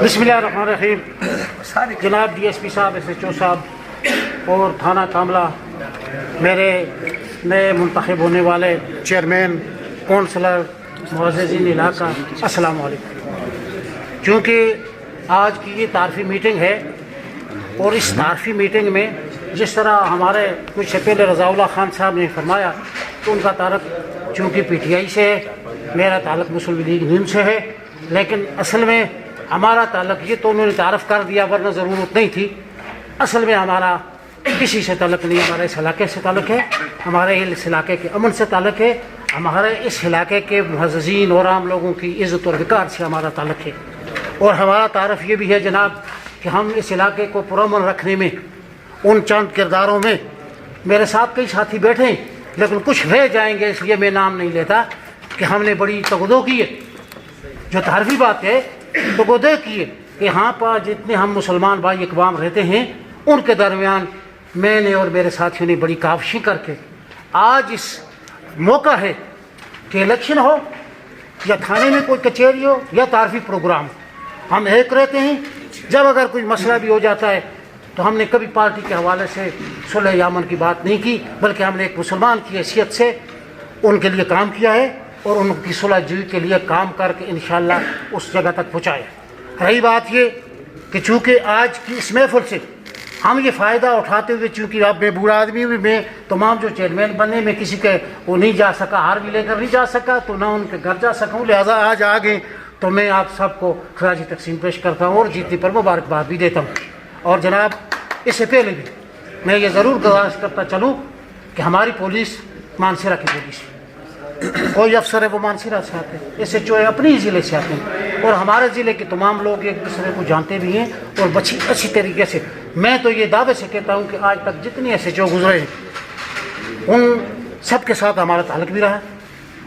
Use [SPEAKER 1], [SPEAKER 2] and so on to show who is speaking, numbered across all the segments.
[SPEAKER 1] بسم اللہ الرحمن الرحیم. جناب ڈی ایس پی صاحب، ایس ایچ او صاحب اور تھانہ کاملہ، میرے نئے منتخب ہونے والے چیئرمین، کونسلر، معززین علاقہ، السلام علیکم. چونکہ آج کی یہ تعارفی میٹنگ ہے اور اس تعارفی میٹنگ میں جس طرح ہمارے کچھ سے پہلے رضا اللہ خان صاحب نے فرمایا تو ان کا تعلق چونکہ پی ٹی آئی سے ہے، میرا تعلق مسلم لیگ ن سے ہے، لیکن اصل میں ہمارا تعلق یہ تو انہوں نے تعارف کر دیا، ورنہ ضرورت نہیں تھی. اصل میں ہمارا کسی سے تعلق نہیں، ہمارا اس علاقے سے تعلق ہے، ہمارے اس علاقے کے امن سے تعلق ہے، ہمارے اس علاقے کے معززین اور عام لوگوں کی عزت اور وقار سے ہمارا تعلق ہے. اور ہمارا تعارف یہ بھی ہے جناب کہ ہم اس علاقے کو پرامن رکھنے میں ان چند کرداروں میں میرے ساتھ کئی ساتھی بیٹھے ہیں، لیکن کچھ رہ جائیں گے اس لیے میں نام نہیں لیتا، کہ ہم نے بڑی تگدو کی ہے. جو تعارفی بات ہے تگدو کی ہے کہ ہاں پر جتنے ہم مسلمان بھائی اقوام رہتے ہیں ان کے درمیان میں نے اور میرے ساتھیوں نے بڑی کاوشیں کر کے آج اس موقع ہے کہ الیکشن ہو یا تھانے میں کوئی کچہری ہو یا تعارفی پروگرام ہو، ہم ایک رہتے ہیں. جب اگر کوئی مسئلہ بھی ہو جاتا ہے تو ہم نے کبھی پارٹی کے حوالے سے صلح یا امن کی بات نہیں کی، بلکہ ہم نے ایک مسلمان کی حیثیت سے ان کے لیے کام کیا ہے اور ان کی صلح جوئی کے لیے کام کر کے انشاءاللہ اس جگہ تک پہنچائے. رہی بات یہ کہ چونکہ آج کی اس محفل سے ہم یہ فائدہ اٹھاتے ہوئے، چونکہ اب میں بوڑھا آدمی بھی، میں تمام جو چیئرمین بنے میں کسی کے وہ نہیں جا سکا، ہار بھی لے کر نہیں جا سکا تو نہ ان کے گھر جا سکوں، لہٰذا آج آ گئے تو میں آپ سب کو خراج تقسیم پیش کرتا ہوں اور جیتنے پر مبارکباد بھی دیتا ہوں. اور جناب اس سے پہلے بھی میں یہ ضرور گزارش کرتا چلوں کہ ہماری پولیس مانسیرا کی پولیس ہے، کوئی افسر ہے وہ مانسیرا سے آتے ہیں، ایس ایچ او اپنے ہی ضلع سے آتے ہیں، اور ہمارے ضلع کے تمام لوگ ایک دوسرے کو جانتے بھی ہیں اور اچھی طریقے سے. میں تو یہ دعوے سے کہتا ہوں کہ آج تک جتنے ایس ایچ او گزرے ہیں ان سب کے ساتھ ہمارا تعلق بھی رہا،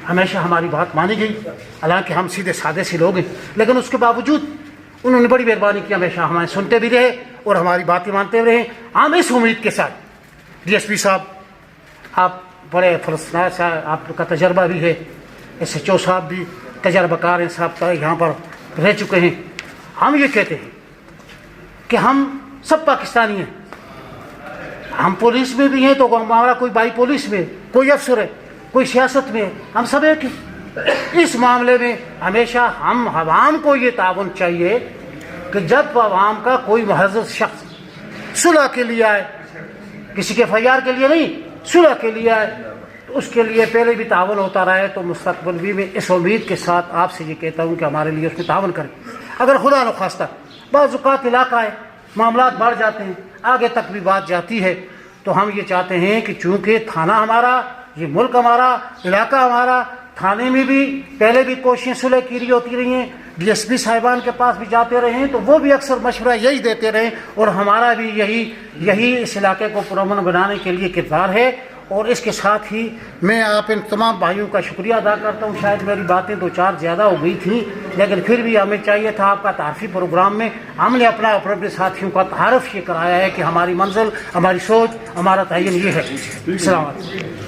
[SPEAKER 1] ہمیشہ ہماری بات مانی گئی. حالانکہ ہم سیدھے سادے سے لوگ ہیں، لیکن اس کے باوجود انہوں نے بڑی مہربانی کی، ہمیشہ ہمیں سنتے بھی رہے اور ہماری باتیں مانتے رہے. ہم اس امید کے ساتھ ڈی ایس پی صاحب، آپ بڑے فرسنار صاحب، آپ کا تجربہ بھی ہے، ایس ایچ او صاحب بھی تجربہ کار ہیں، صاحب کا یہاں پر رہ چکے ہیں. ہم یہ کہتے ہیں کہ ہم سب پاکستانی ہیں، ہم پولیس میں بھی ہیں تو ہمارا کوئی بھائی پولیس میں، کوئی افسر ہے، کوئی سیاست میں، ہم سب ایک ہیں. اس معاملے میں ہمیشہ ہم عوام کو یہ تعاون چاہیے کہ جب عوام کا کوئی معزز شخص صلح کے لیے آئے، کسی کے FIR کے لیے نہیں، صلح کے لیے آئے تو اس کے لیے پہلے بھی تعاون ہوتا رہے، تو مستقبل بھی میں اس امید کے ساتھ آپ سے یہ کہتا ہوں کہ ہمارے لیے اس میں تعاون کریں. اگر خدا نخواستہ بعض اوقات علاقہ ہے، معاملات بڑھ جاتے ہیں، آگے تک بھی بات جاتی ہے، تو ہم یہ چاہتے ہیں کہ چونکہ تھانہ ہمارا، یہ ملک ہمارا، علاقہ ہمارا، تھانے میں بھی پہلے بھی کوششیں صلح کی ہوتی رہی ہیں، ڈی ایس پی صاحبان کے پاس بھی جاتے رہے ہیں تو وہ بھی اکثر مشورہ یہی دیتے رہے، اور ہمارا بھی یہی اس علاقے کو پرامن بنانے کے لیے کردار ہے. اور اس کے ساتھ ہی میں آپ ان تمام بھائیوں کا شکریہ ادا کرتا ہوں. شاید میری باتیں دو چار زیادہ ہو گئی تھیں، لیکن پھر بھی ہمیں چاہیے تھا آپ کا تعارفی پروگرام میں ہم نے اپنے ساتھیوں کا تعارف یہ کرایا ہے کہ ہماری منزل، ہماری سوچ، ہمارا تعین یہ ہے. السلام علیکم.